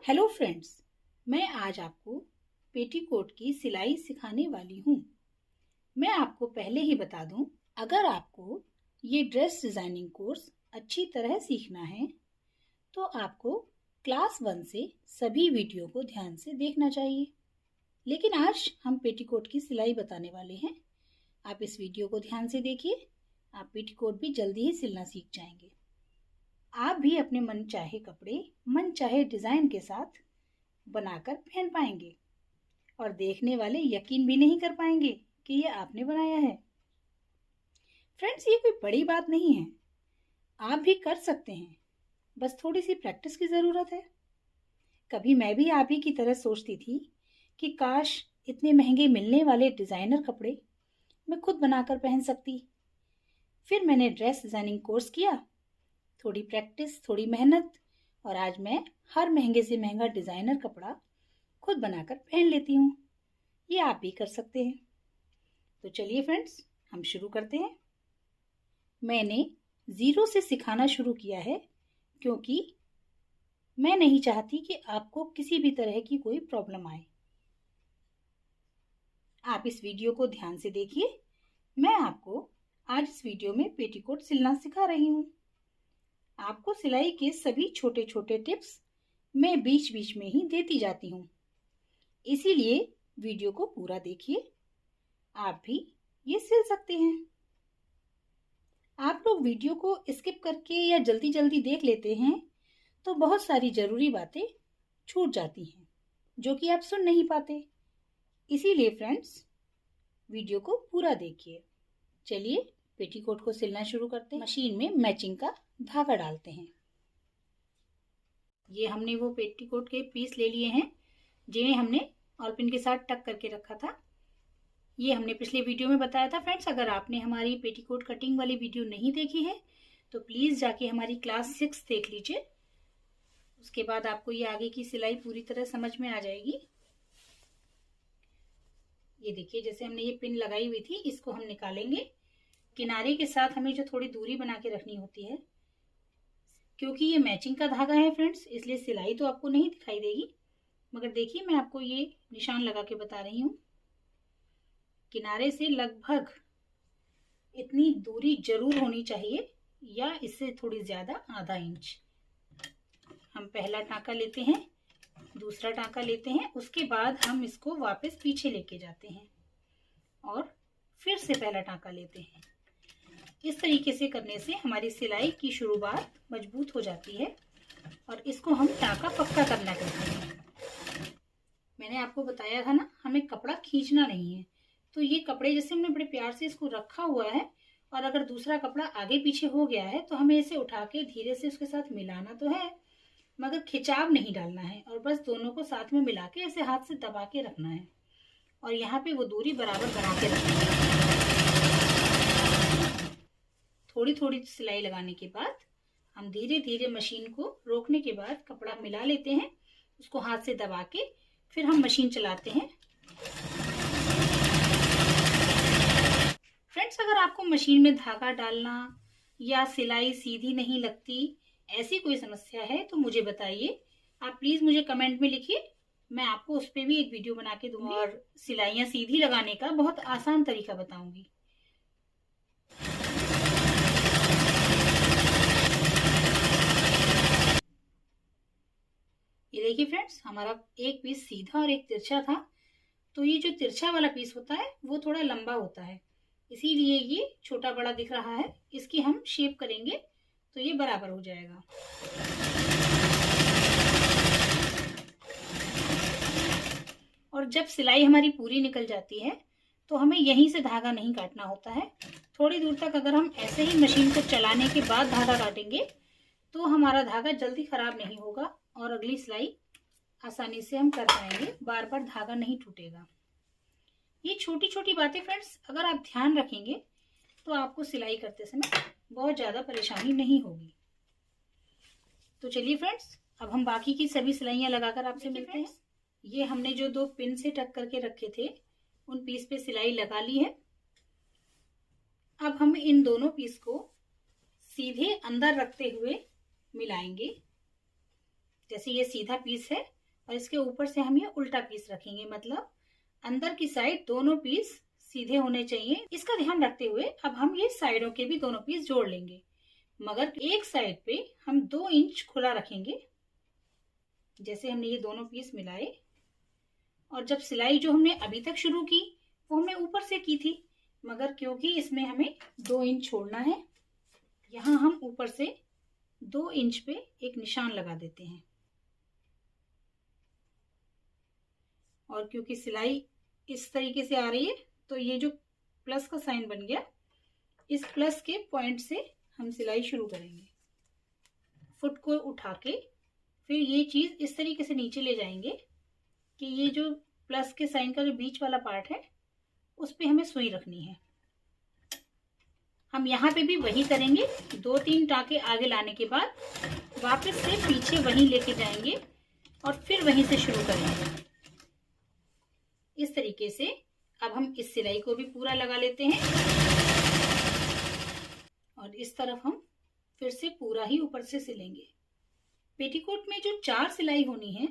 Hello friends, मैं आज आपको पेटीकोट की सिलाई सिखाने वाली हूँ। मैं आपको पहले ही बता दूँ, अगर आपको ये ड्रेस डिज़ाइनिंग कोर्स अच्छी तरह सीखना है तो आपको क्लास 1 से सभी वीडियो को ध्यान से देखना चाहिए। लेकिन आज हम पेटीकोट की सिलाई बताने वाले हैं। आप इस वीडियो को ध्यान से देखिए, आप पेटीकोट भी जल्दी ही सिलना सीख जाएंगे। आप भी अपने मन चाहे कपड़े मन चाहे डिज़ाइन के साथ बनाकर पहन पाएंगे और देखने वाले यकीन भी नहीं कर पाएंगे कि ये आपने बनाया है। फ्रेंड्स, ये कोई बड़ी बात नहीं है, आप भी कर सकते हैं, बस थोड़ी सी प्रैक्टिस की ज़रूरत है। कभी मैं भी आप ही की तरह सोचती थी कि काश इतने महंगे मिलने वाले डिज़ाइनर कपड़े मैं खुद बनाकर पहन सकती। फिर मैंने ड्रेस डिज़ाइनिंग कोर्स किया, थोड़ी प्रैक्टिस, थोड़ी मेहनत, और आज मैं हर महंगे से महंगा डिज़ाइनर कपड़ा खुद बनाकर पहन लेती हूँ। ये आप भी कर सकते हैं। तो चलिए फ्रेंड्स, हम शुरू करते हैं। मैंने ज़ीरो से सिखाना शुरू किया है क्योंकि मैं नहीं चाहती कि आपको किसी भी तरह की कोई प्रॉब्लम आए। आप इस वीडियो को ध्यान से देखिए। मैं आपको आज इस वीडियो में पेटीकोट सिलना सिखा रही हूँ। आपको सिलाई के सभी छोटे छोटे टिप्स मैं बीच बीच में ही देती जाती हूँ, इसीलिए वीडियो को पूरा देखिए, आप भी ये सिल सकते हैं। आप लोग वीडियो को स्किप करके या जल्दी जल्दी देख लेते हैं तो बहुत सारी ज़रूरी बातें छूट जाती हैं जो कि आप सुन नहीं पाते। इसीलिए फ्रेंड्स, वीडियो को पूरा देखिए। चलिए पेटीकोट को सिलना शुरू करते हैं। मशीन में मैचिंग का धागा डालते हैं। ये हमने वो पेटीकोट के पीस ले लिए हैं जिन्हें हमने ऑलपिन के साथ टक करके रखा था। ये हमने पिछले वीडियो में बताया था। फ्रेंड्स, अगर आपने हमारी पेटीकोट कटिंग वाली वीडियो नहीं देखी है तो प्लीज़ जाके हमारी क्लास 6 देख लीजिए। उसके बाद आपको ये आगे की सिलाई पूरी तरह समझ में आ जाएगी। ये देखिए, जैसे हमने ये पिन लगाई हुई थी, इसको हम निकालेंगे। किनारे के साथ हमें जो थोड़ी दूरी बना के रखनी होती है, क्योंकि ये मैचिंग का धागा है फ्रेंड्स, इसलिए सिलाई तो आपको नहीं दिखाई देगी, मगर देखिए मैं आपको ये निशान लगा के बता रही हूँ। किनारे से लगभग इतनी दूरी जरूर होनी चाहिए, या इससे थोड़ी ज्यादा, आधा इंच। हम पहला टांका लेते हैं, दूसरा टांका लेते हैं, उसके बाद हम इसको वापस पीछे लेके जाते हैं और फिर से पहला टांका लेते हैं। इस तरीके से करने से हमारी सिलाई की शुरुआत मजबूत हो जाती है और इसको हम टांका पक्का करना कहते हैं। मैंने आपको बताया था ना, हमें कपड़ा खींचना नहीं है। तो ये कपड़े जैसे हमने बड़े प्यार से इसको रखा हुआ है, और अगर दूसरा कपड़ा आगे पीछे हो गया है तो हमें इसे उठा के धीरे से उसके साथ मिलाना तो है, मगर खिंचाव नहीं डालना है, और बस दोनों को साथ में मिला के ऐसे हाथ से दबा के रखना है और यहाँ पे वो दूरी बराबर बना के रखनी है। थोड़ी थोड़ी सिलाई लगाने के बाद हम धीरे धीरे मशीन को रोकने के बाद कपड़ा मिला लेते हैं, उसको हाथ से दबा के फिर हम मशीन चलाते हैं। फ्रेंड्स, अगर आपको मशीन में धागा डालना या सिलाई सीधी नहीं लगती, ऐसी कोई समस्या है तो मुझे बताइए। आप प्लीज मुझे कमेंट में लिखिए, मैं आपको उस पर भी एक वीडियो बना के दूंगी और सिलाइयां सीधी लगाने का बहुत आसान तरीका बताऊंगी। ये देखिए फ्रेंड्स, हमारा एक पीस सीधा और एक तिरछा था, तो ये जो तिरछा वाला पीस होता है वो थोड़ा लंबा होता है, इसीलिए ये छोटा बड़ा दिख रहा है। इसकी हम शेप करेंगे तो ये बराबर हो जाएगा। और जब सिलाई हमारी पूरी निकल जाती है तो हमें यहीं से धागा नहीं काटना होता है। थोड़ी दूर तक अगर हम ऐसे ही मशीन को चलाने के बाद धागा काटेंगे तो हमारा धागा जल्दी खराब नहीं होगा और अगली सिलाई आसानी से हम कर पाएंगे, बार बार धागा नहीं टूटेगा। ये छोटी छोटी बातें फ्रेंड्स अगर आप ध्यान रखेंगे तो आपको सिलाई करते समय बहुत ज़्यादा परेशानी नहीं होगी। तो चलिए फ्रेंड्स, अब हम बाकी की सभी सिलाइयाँ लगाकर आपसे मिलते हैं। ये हमने जो दो पिन से टक करके रखे थे, उन पीस पे सिलाई लगा ली है। अब हम इन दोनों पीस को सीधे अंदर रखते हुए मिलाएंगे। जैसे ये सीधा पीस है और इसके ऊपर से हम ये उल्टा पीस रखेंगे, मतलब अंदर की साइड दोनों पीस सीधे होने चाहिए। इसका ध्यान रखते हुए अब हम ये साइडों के भी दोनों पीस जोड़ लेंगे, मगर एक साइड पे हम 2 इंच खुला रखेंगे। जैसे हमने ये दोनों पीस मिलाए, और जब सिलाई जो हमने अभी तक शुरू की वो हमने ऊपर से की थी, मगर क्योंकि इसमें हमें 2 इंच छोड़ना है, यहाँ हम ऊपर से 2 इंच पे एक निशान लगा देते हैं। और क्योंकि सिलाई इस तरीके से आ रही है तो ये जो प्लस का साइन बन गया, इस प्लस के पॉइंट से हम सिलाई शुरू करेंगे। फुट को उठा के फिर ये चीज इस तरीके से नीचे ले जाएंगे कि ये जो प्लस के साइन का जो बीच वाला पार्ट है उस पे हमें सुई रखनी है। हम यहाँ पे भी वही करेंगे। 2-3 टाके आगे लाने के बाद वापस से पीछे वहीं लेके जाएंगे और फिर वहीं से शुरू करेंगे। इस तरीके से अब हम इस सिलाई को भी पूरा लगा लेते हैं और इस तरफ हम फिर से पूरा ही ऊपर से सिलेंगे। पेटीकोट में जो 4 सिलाई होनी है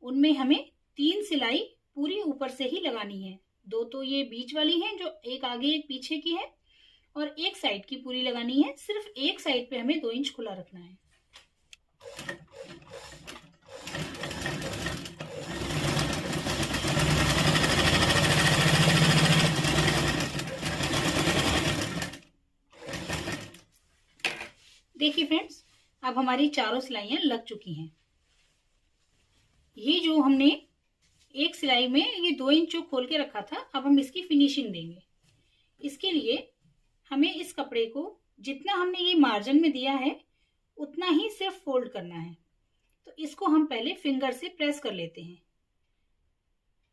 उनमें हमें 3 सिलाई पूरी ऊपर से ही लगानी है। 2 तो ये बीच वाली हैं जो एक आगे एक पीछे की है, और एक साइड की पूरी लगानी है। सिर्फ एक साइड पे हमें 2 इंच खुला रखना है। देखिए फ्रेंड्स, अब हमारी चारों सिलाइयां लग चुकी हैं। ये जो हमने एक सिलाई में ये 2 इंच जो खोल के रखा था, अब हम इसकी फिनिशिंग देंगे। इसके लिए हमें इस कपड़े को जितना हमने ये मार्जिन में दिया है उतना ही सिर्फ फोल्ड करना है। तो इसको हम पहले फिंगर से प्रेस कर लेते हैं।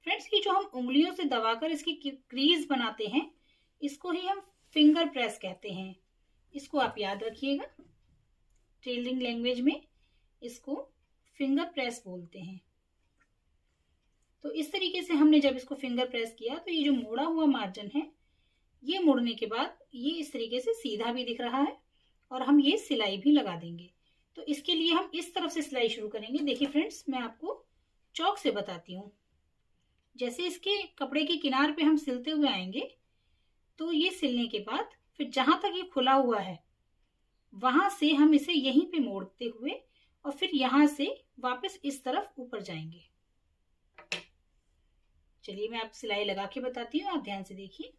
फ्रेंड्स, ये जो हम उंगलियों से दबाकर इसकी क्रीज बनाते हैं इसको ही हम फिंगर प्रेस कहते हैं। इसको आप याद रखिएगा, टेलरिंग लैंग्वेज में इसको फिंगर प्रेस बोलते हैं। तो इस तरीके से हमने जब इसको फिंगर प्रेस किया तो ये जो मोड़ा हुआ मार्जिन है, ये मुड़ने के बाद ये इस तरीके से सीधा भी दिख रहा है और हम ये सिलाई भी लगा देंगे। तो इसके लिए हम इस तरफ से सिलाई शुरू करेंगे। देखिए फ्रेंड्स, मैं आपको चौक से बताती हूँ। जैसे इसके कपड़े के किनार पे हम सिलते हुए आएंगे तो ये सिलने के बाद फिर जहां तक ये खुला हुआ है वहां से हम इसे यहीं पे मोड़ते हुए और फिर यहां से वापस इस तरफ ऊपर जाएंगे। चलिए मैं आप सिलाई लगा के बताती हूँ, आप ध्यान से देखिए।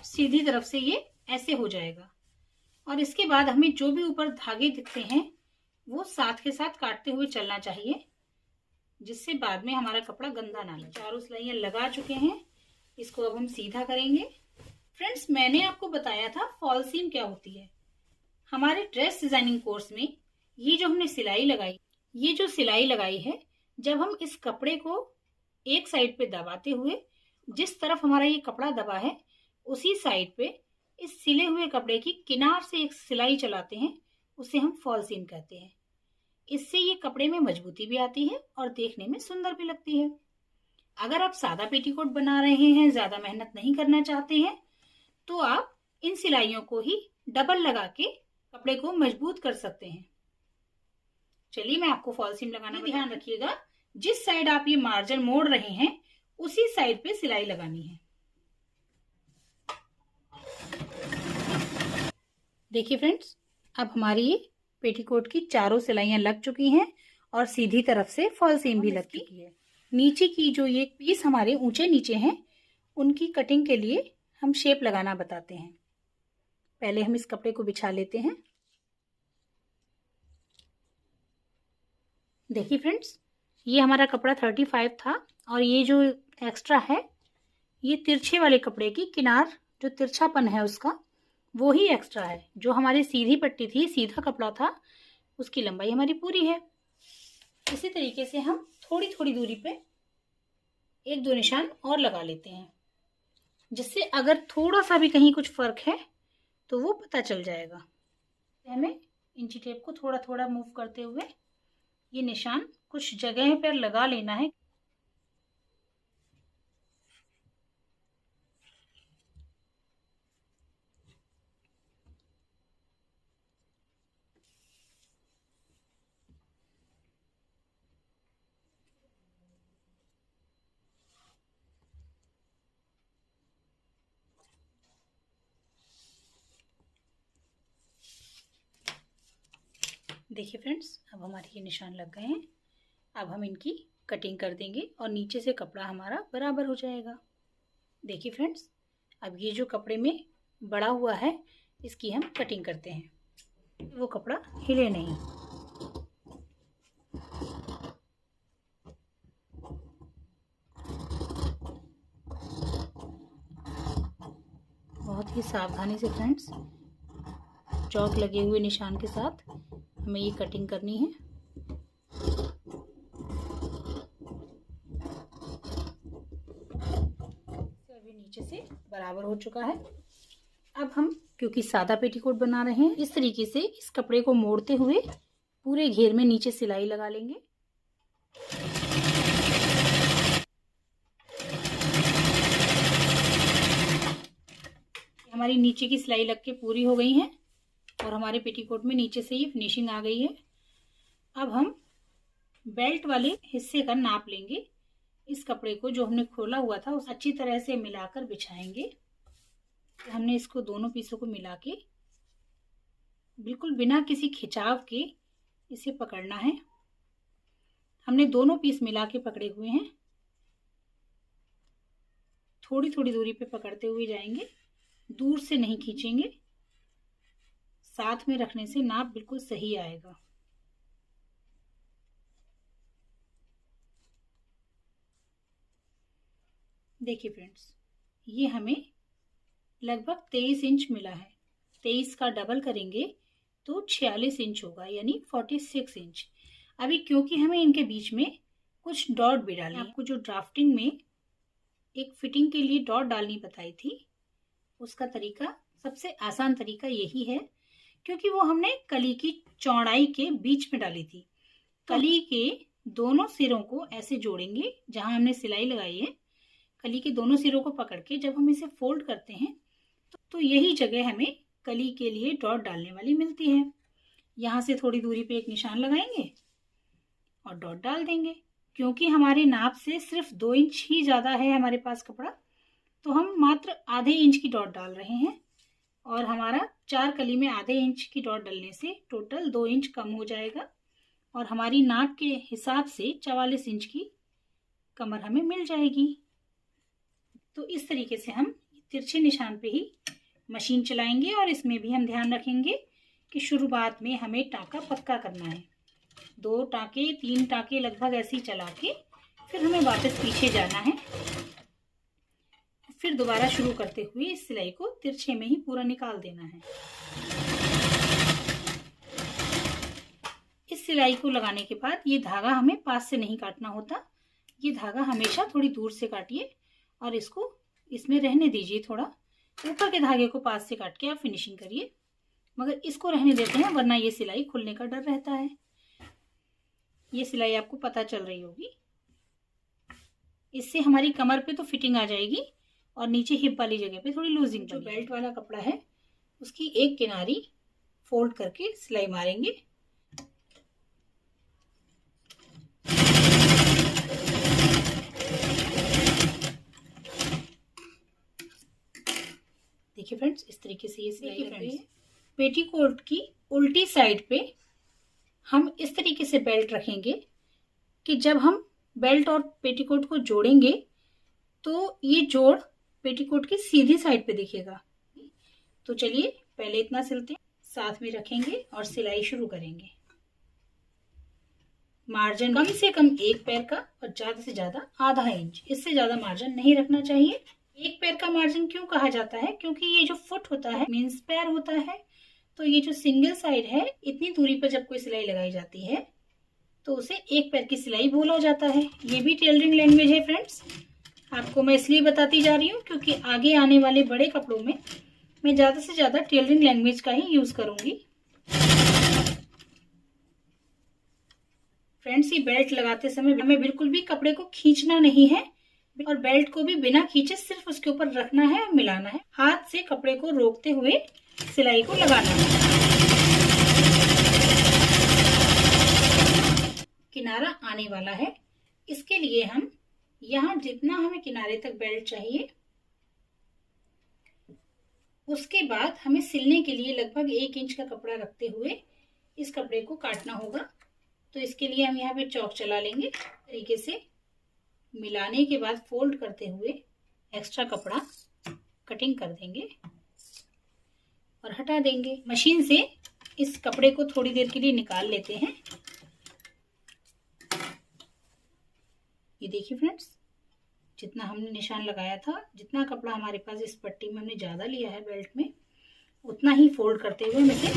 सीधी तरफ से ये ऐसे हो जाएगा और इसके बाद हमें जो भी ऊपर धागे दिखते हैं वो साथ के साथ काटते हुए चलना चाहिए, जिससे बाद में हमारा कपड़ा गंदा ना लगे। चारों सिलाइयां लगा चुके हैं, इसको अब हम सीधा करेंगे। फ्रेंड्स, मैंने आपको बताया था फॉल सीम क्या होती है। हमारे ड्रेस डिजाइनिंग कोर्स में ये जो हमने सिलाई लगाई, ये जो सिलाई लगाई है, जब हम इस कपड़े को एक साइड पे दबाते हुए जिस तरफ हमारा ये कपड़ा दबा है उसी साइड पे इस सिले हुए कपड़े की किनार से एक सिलाई चलाते हैं, उसे हम फॉल सीम कहते हैं। इससे ये कपड़े में मजबूती भी आती है और देखने में सुंदर भी लगती है। अगर आप सादा पेटीकोट बना रहे हैं, ज्यादा मेहनत नहीं करना चाहते हैं, तो आप इन सिलाइयों को ही डबल लगा के कपड़े को मजबूत कर सकते हैं। चलिए मैं आपको फॉल सीम लगाना, ध्यान रखिएगा जिस साइड आप ये मार्जिन मोड़ रहे हैं उसी साइड पे सिलाई लगानी है। देखिए फ्रेंड्स, अब हमारी ये पेटीकोट की चारों सिलाइयां लग चुकी हैं और सीधी तरफ से फॉल सीम भी लग चुकी है। नीचे की जो ये पीस हमारे ऊंचे नीचे हैं उनकी कटिंग के लिए हम शेप लगाना बताते हैं। पहले हम इस कपड़े को बिछा लेते हैं। देखिए फ्रेंड्स, ये हमारा कपड़ा 35 था और ये जो एक्स्ट्रा है ये तिरछे वाले कपड़े की किनार जो तिरछापन है उसका वो ही एक्स्ट्रा है। जो हमारी सीधी पट्टी थी, सीधा कपड़ा था, उसकी लंबाई हमारी पूरी है। इसी तरीके से हम थोड़ी थोड़ी दूरी पे 1-2 निशान और लगा लेते हैं। जिससे अगर थोड़ा सा भी कहीं कुछ फर्क है तो वो पता चल जाएगा। हमें इंची टेप को थोड़ा थोड़ा मूव करते हुए ये निशान कुछ जगह पर लगा लेना है। देखिए फ्रेंड्स, अब हमारे ये निशान लग गए हैं। अब हम इनकी कटिंग कर देंगे और नीचे से कपड़ा हमारा बराबर हो जाएगा। देखिए फ्रेंड्स, अब ये जो कपड़े में बड़ा हुआ है इसकी हम कटिंग करते हैं, वो कपड़ा हिले नहीं। बहुत ही सावधानी से फ्रेंड्स, चौक लगे हुए निशान के साथ हमें ये कटिंग करनी है। अभी नीचे से बराबर हो चुका है। अब हम क्योंकि सादा पेटीकोट बना रहे हैं, इस तरीके से इस कपड़े को मोड़ते हुए पूरे घेर में नीचे सिलाई लगा लेंगे। हमारी नीचे की सिलाई लग के पूरी हो गई है और हमारे पेटीकोट में नीचे से ये फिनिशिंग आ गई है। अब हम बेल्ट वाले हिस्से का नाप लेंगे। इस कपड़े को जो हमने खोला हुआ था उस अच्छी तरह से मिलाकर बिछाएंगे। हमने इसको दोनों पीसों को मिला के बिल्कुल बिना किसी खिंचाव के इसे पकड़ना है। हमने दोनों पीस मिला के पकड़े हुए हैं। थोड़ी थोड़ी दूरी पे पकड़ते हुए जाएंगे, दूर से नहीं खींचेंगे। साथ में रखने से नाप बिल्कुल सही आएगा। देखिए फ्रेंड्स, ये हमें लगभग 23 इंच मिला है। 23 का डबल करेंगे तो 46 इंच होगा, यानी 46 इंच। अभी क्योंकि हमें इनके बीच में कुछ डॉट भी डालनी है, आपको जो ड्राफ्टिंग में एक फिटिंग के लिए डॉट डालनी बताई थी, उसका तरीका, सबसे आसान तरीका यही है, क्योंकि वो हमने कली की चौड़ाई के बीच में डाली थी। कली के दोनों सिरों को ऐसे जोड़ेंगे जहां हमने सिलाई लगाई है। कली के दोनों सिरों को पकड़ के जब हम इसे फोल्ड करते हैं तो यही जगह हमें कली के लिए डॉट डालने वाली मिलती है। यहाँ से थोड़ी दूरी पे एक निशान लगाएंगे और डॉट डाल देंगे। क्योंकि हमारे नाप से सिर्फ 2 इंच ही ज्यादा है हमारे पास कपड़ा, तो हम मात्र आधे इंच की डॉट डाल रहे हैं और हमारा 4 कली में आधे इंच की डॉट डालने से टोटल 2 इंच कम हो जाएगा और हमारी नाप के हिसाब से 44 इंच की कमर हमें मिल जाएगी। तो इस तरीके से हम तिरछे निशान पे ही मशीन चलाएंगे और इसमें भी हम ध्यान रखेंगे कि शुरुआत में हमें टाँका पक्का करना है। 2 टाँके 3 टाँके लगभग ऐसे ही चला के फिर हमें वापस पीछे जाना है। फिर दोबारा शुरू करते हुए इस सिलाई को तिरछे में ही पूरा निकाल देना है। इस सिलाई को लगाने के बाद ये धागा हमें पास से नहीं काटना होता। ये धागा हमेशा थोड़ी दूर से काटिए और इसको इसमें रहने दीजिए। थोड़ा ऊपर के धागे को पास से काट के आप फिनिशिंग करिए, मगर इसको रहने देते हैं वरना ये सिलाई खुलने का डर रहता है। ये सिलाई आपको पता चल रही होगी। इससे हमारी कमर पे तो फिटिंग आ जाएगी और नीचे हिप वाली जगह पे थोड़ी लूजिंग। जो बेल्ट वाला कपड़ा है उसकी एक किनारी फोल्ड करके सिलाई मारेंगे। देखिए फ्रेंड्स, इस तरीके से ये सिलाई लग रही है। पेटीकोट की उल्टी साइड पे हम इस तरीके से बेल्ट रखेंगे कि जब हम बेल्ट और पेटीकोट को जोड़ेंगे तो ये जोड़ पेटीकोट की सीधी साइड पे दिखेगा। तो चलिए पहले इतना सिलते हैं, साथ में रखेंगे और सिलाई शुरू करेंगे। मार्जिन कम से कम 1 पैर का और ज्यादा से ज्यादा आधा इंच, इससे ज्यादा मार्जिन नहीं रखना चाहिए। 1 पैर का मार्जिन क्यों कहा जाता है? क्योंकि ये जो फुट होता है मीन्स पैर होता है, तो ये जो सिंगल साइड है इतनी दूरी पर जब कोई सिलाई लगाई जाती है तो उसे 1 पैर की सिलाई बोला जाता है। ये भी टेलरिंग लैंग्वेज है फ्रेंड्स। आपको मैं इसलिए बताती जा रही हूँ क्योंकि आगे आने वाले बड़े कपड़ों में मैं ज़्यादा से ज़्यादा टेलरिंग लैंग्वेज का ही यूज़ करूँगी। फ्रेंड्स, ये बेल्ट लगाते समय हमें बिल्कुल भी कपड़े को खींचना नहीं है और बेल्ट को भी बिना खींचे सिर्फ उसके ऊपर रखना है और मिलाना है। हाथ से कपड़े को रोकते हुए सिलाई को लगाना है। किनारा आने वाला है, इसके लिए हम यहाँ जितना हमें किनारे तक बेल्ट चाहिए, उसके बाद हमें सिलने के लिए लगभग 1 इंच का कपड़ा रखते हुए इस कपड़े को काटना होगा। तो इसके लिए हम यहाँ पे चौक चला लेंगे। तरीके से मिलाने के बाद फोल्ड करते हुए एक्स्ट्रा कपड़ा कटिंग कर देंगे और हटा देंगे। मशीन से इस कपड़े को थोड़ी देर के लिए निकाल लेते हैं। ये देखिए फ्रेंड्स, जितना हमने निशान लगाया था, जितना कपड़ा हमारे पास इस पट्टी में हमने ज़्यादा लिया है बेल्ट में, उतना ही फोल्ड करते हुए हम इसे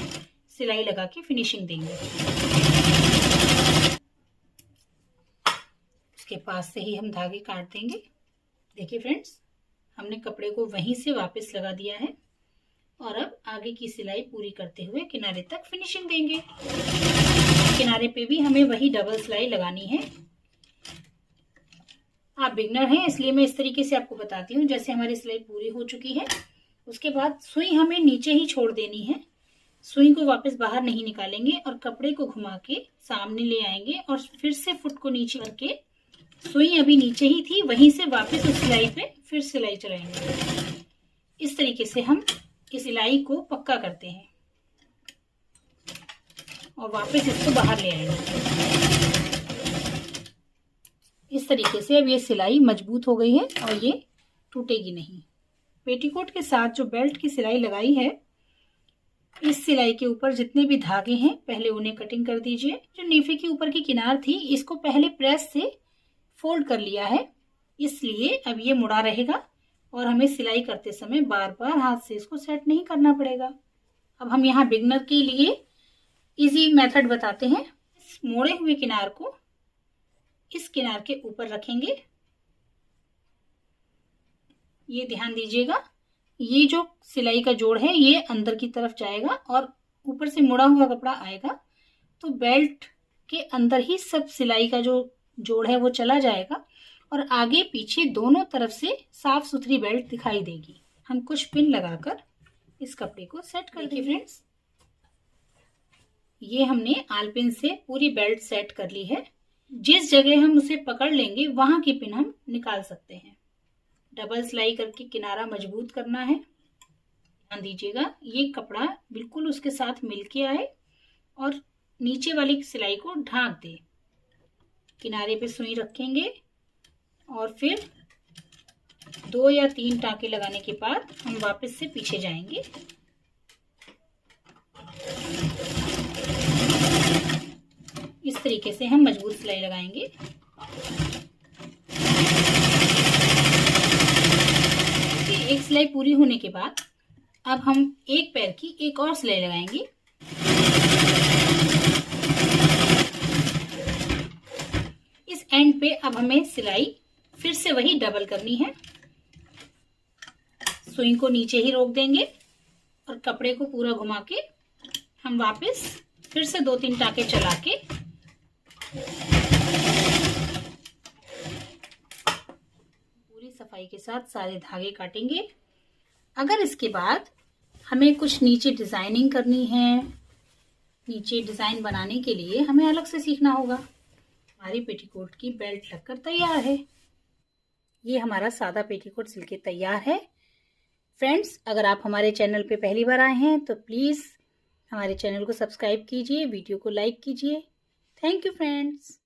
सिलाई लगा के फिनिशिंग देंगे। इसके पास से ही हम धागे काट देंगे। देखिए फ्रेंड्स, हमने कपड़े को वहीं से वापस लगा दिया है और अब आगे की सिलाई पूरी करते हुए किनारे तक फिनिशिंग देंगे। किनारे पे भी हमें वही डबल सिलाई लगानी है। आप बिगनर हैं इसलिए मैं इस तरीके से आपको बताती हूँ। जैसे हमारी सिलाई पूरी हो चुकी है, उसके बाद सुई हमें नीचे ही छोड़ देनी है। सुई को वापस बाहर नहीं निकालेंगे और कपड़े को घुमा के सामने ले आएंगे और फिर से फुट को नीचे करके, सुई अभी नीचे ही थी वहीं से वापस उस सिलाई पे फिर सिलाई चलाएंगे। इस तरीके से हम इस सिलाई को पक्का करते हैं और वापस इसको बाहर ले आएंगे। इस तरीके से अब ये सिलाई मजबूत हो गई है और ये टूटेगी नहीं। पेटीकोट के साथ जो बेल्ट की सिलाई लगाई है, इस सिलाई के ऊपर जितने भी धागे हैं पहले उन्हें कटिंग कर दीजिए। जो नीफे के ऊपर की किनार थी, इसको पहले प्रेस से फोल्ड कर लिया है, इसलिए अब ये मुड़ा रहेगा और हमें सिलाई करते समय बार बार हाथ से इसको सेट नहीं करना पड़ेगा। अब हम यहाँ बिगनर के लिए इजी मेथड बताते हैं। इस मोड़े हुए किनार को इस किनार के ऊपर रखेंगे। ये ध्यान दीजिएगा, ये जो सिलाई का जोड़ है ये अंदर की तरफ जाएगा और ऊपर से मुड़ा हुआ कपड़ा आएगा, तो बेल्ट के अंदर ही सब सिलाई का जो जोड़ है वो चला जाएगा और आगे पीछे दोनों तरफ से साफ सुथरी बेल्ट दिखाई देगी। हम कुछ पिन लगाकर इस कपड़े को सेट कर देंगे। फ्रेंड्स, ये हमने आल पिन से पूरी बेल्ट सेट कर ली है। जिस जगह हम उसे पकड़ लेंगे वहां की पिन हम निकाल सकते हैं। डबल सिलाई करके किनारा मजबूत करना है। ध्यान दीजिएगा, ये कपड़ा बिल्कुल उसके साथ मिलके आए और नीचे वाली सिलाई को ढांक दे। किनारे पे सुई रखेंगे और फिर 2 या 3 टांके लगाने के बाद हम वापस से पीछे जाएंगे। इस तरीके से हम मजबूत सिलाई लगाएंगे। एक सिलाई पूरी होने के बाद अब हम एक पैर की एक और सिलाई लगाएंगे। इस एंड पे अब हमें सिलाई फिर से वही डबल करनी है। सुई को नीचे ही रोक देंगे और कपड़े को पूरा घुमा के हम वापस फिर से 2-3 टांके चला के पूरी सफाई के साथ सारे धागे काटेंगे। अगर इसके बाद हमें कुछ नीचे डिजाइनिंग करनी है, नीचे डिजाइन बनाने के लिए हमें अलग से सीखना होगा। हमारी पेटीकोट की बेल्ट लगकर तैयार है। ये हमारा सादा पेटीकोट सिलके तैयार है। फ्रेंड्स, अगर आप हमारे चैनल पे पहली बार आए हैं तो प्लीज़ हमारे चैनल को सब्सक्राइब कीजिए, वीडियो को लाइक कीजिए। Thank you friends.